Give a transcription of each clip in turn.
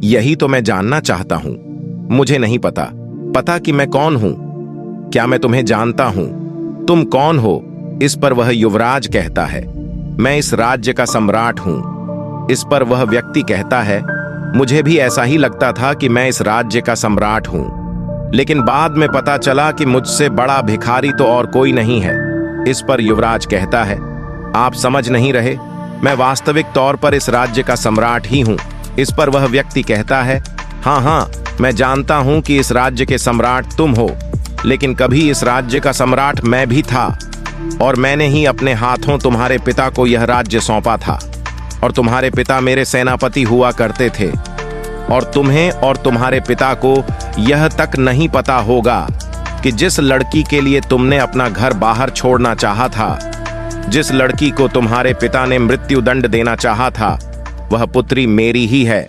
यही तो मैं जानना चाहता हूं। मुझे नहीं पता कि मैं कौन हूं। क्या मैं तुम्हें जानता हूं? तुम कौन हो? इस पर वह युवराज कहता है, मैं इस राज्य का सम्राट हूं। इस पर वह व्यक्ति कहता है, मुझे भी ऐसा ही लगता था कि मैं इस राज्य का सम्राट हूं, लेकिन बाद में पता चला कि मुझसे बड़ा भिखारी तो और कोई नहीं है। इस पर युवराज कहता है, आप समझ नहीं रहे, मैं वास्तविक तौर पर इस राज्य का सम्राट ही हूं। इस पर वह व्यक्ति कहता है, हाँ, मैं जानता हूं कि इस राज्य के सम्राट तुम हो, लेकिन कभी इस राज्य का सम्राट मैं भी था, और मैंने ही अपने हाथों तुम्हारे पिता को यह राज्य सौंपा था, और तुम्हारे पिता मेरे सेनापति हुआ करते थे, और तुम्हें और तुम्हारे पिता को यह तक नहीं पता होगा कि जिस लड़की के लिए तुमने अपना घर बाहर छोड़ना चाहा था, जिस लड़की को तुम्हारे पिता ने मृत्यु दंड देना चाहा था, वह पुत्री मेरी ही है।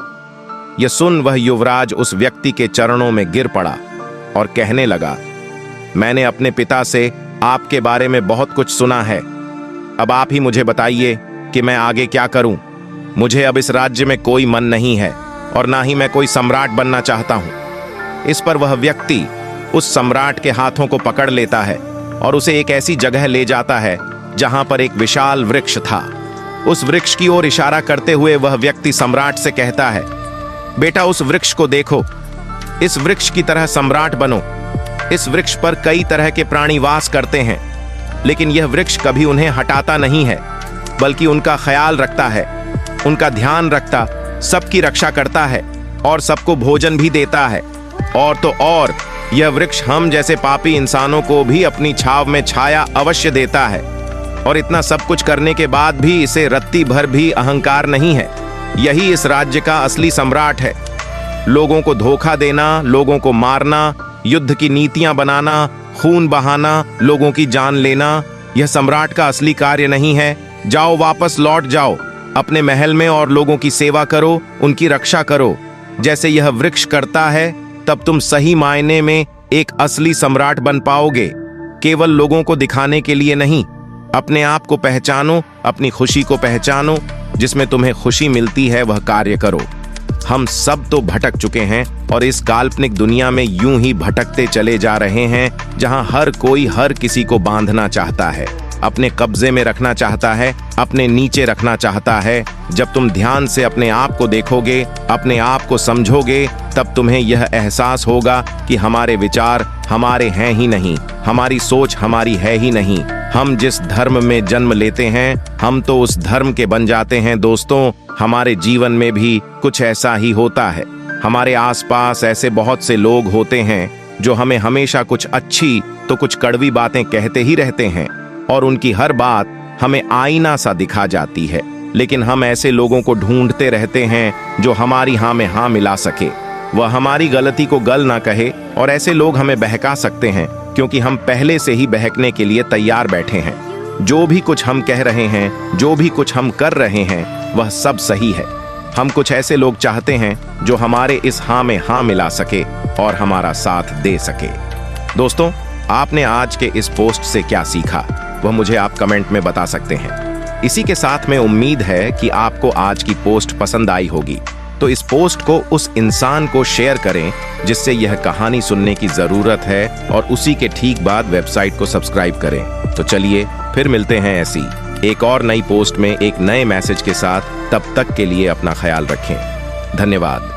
यह सुन वह युवराज उस व्यक्ति के चरणों में गिर पड़ा और कहने लगा, मैंने अपने पिता से आपके बारे में बहुत कुछ सुना है। अब आप ही मुझे बताइए कि मैं आगे क्या करूं। मुझे अब इस राज्य में कोई मन नहीं है, और ना ही मैं कोई सम्राट बनना चाहता हूं। इस पर वह व्यक्ति उस सम्राट के हाथों को पकड़ लेता है और उसे एक ऐसी जगह ले जाता है जहां पर एक विशाल वृक्ष था। उस वृक्ष की ओर इशारा करते हुए वह व्यक्ति सम्राट से कहता है, बेटा उस वृक्ष को देखो, इस वृक्ष की तरह सम्राट बनो। इस वृक्ष पर कई तरह के प्राणी वास करते हैं, लेकिन यह वृक्ष कभी उन्हें हटाता नहीं है, बल्कि उनका ख्याल रखता है, उनका ध्यान रखता, सबकी रक्षा करता है और सबको भोजन भी देता है। और तो और यह वृक्ष हम जैसे पापी इंसानों को भी अपनी छाव में छाया अवश्य देता है। और इतना सब कुछ करने के बाद भी इसे रत्ती भर भी अहंकार नहीं है। यही इस राज्य का असली सम्राट है। लोगों को धोखा देना, लोगों को मारना, युद्ध की नीतियां बनाना, खून बहाना, लोगों की जान लेना, यह सम्राट का असली कार्य नहीं है। जाओ, वापस लौट जाओ अपने महल में और लोगों की सेवा करो, उनकी रक्षा करो, जैसे यह वृक्ष करता है। तब तुम सही मायने में एक असली सम्राट बन पाओगे। केवल लोगों को दिखाने के लिए नहीं, अपने आप को पहचानो, अपनी खुशी को पहचानो, जिसमें तुम्हें खुशी मिलती है वह कार्य करो। हम सब तो भटक चुके हैं और इस काल्पनिक दुनिया में यूं ही भटकते चले जा रहे हैं, जहां हर कोई हर किसी को बांधना चाहता है, अपने कब्जे में रखना चाहता है, अपने नीचे रखना चाहता है। जब तुम ध्यान से अपने आप को देखोगे, अपने आप को समझोगे, तब तुम्हें यह एहसास होगा कि हमारे विचार हमारे हैं ही नहीं, हमारी सोच हमारी है ही नहीं। हम जिस धर्म में जन्म लेते हैं, हम तो उस धर्म के बन जाते हैं। दोस्तों, हमारे जीवन में भी कुछ ऐसा ही होता है। हमारे आसपास ऐसे बहुत से लोग होते हैं जो हमें हमेशा कुछ अच्छी तो कुछ कड़वी बातें कहते ही रहते हैं, और उनकी हर बात हमें आईना सा दिखा जाती है। लेकिन हम ऐसे लोगों को ढूंढते रहते हैं जो हमारी हाँ में हाँ मिला सके, वह हमारी गलती को गल ना कहे। और ऐसे लोग हमें बहका सकते हैं, क्योंकि हम पहले से ही बहकने के लिए तैयार बैठे हैं। जो भी कुछ हम कह रहे हैं, जो भी कुछ हम कर रहे हैं, वह सब सही है। हम कुछ ऐसे लोग चाहते हैं जो हमारे इस हाँ में हाँ मिला सके और हमारा साथ दे सके। दोस्तों, आपने आज के इस पोस्ट से क्या सीखा, वह मुझे आप कमेंट में बता सकते हैं। इसी के साथ में उम्मीद है कि आपको आज की पोस्ट पसंद आई होगी, तो इस पोस्ट को उस इंसान को शेयर करें जिससे यह कहानी सुनने की जरूरत है, और उसी के ठीक बाद वेबसाइट को सब्सक्राइब करें। तो चलिए फिर मिलते हैं ऐसी एक और नई पोस्ट में एक नए मैसेज के साथ। तब तक के लिए अपना ख्याल रखें। धन्यवाद।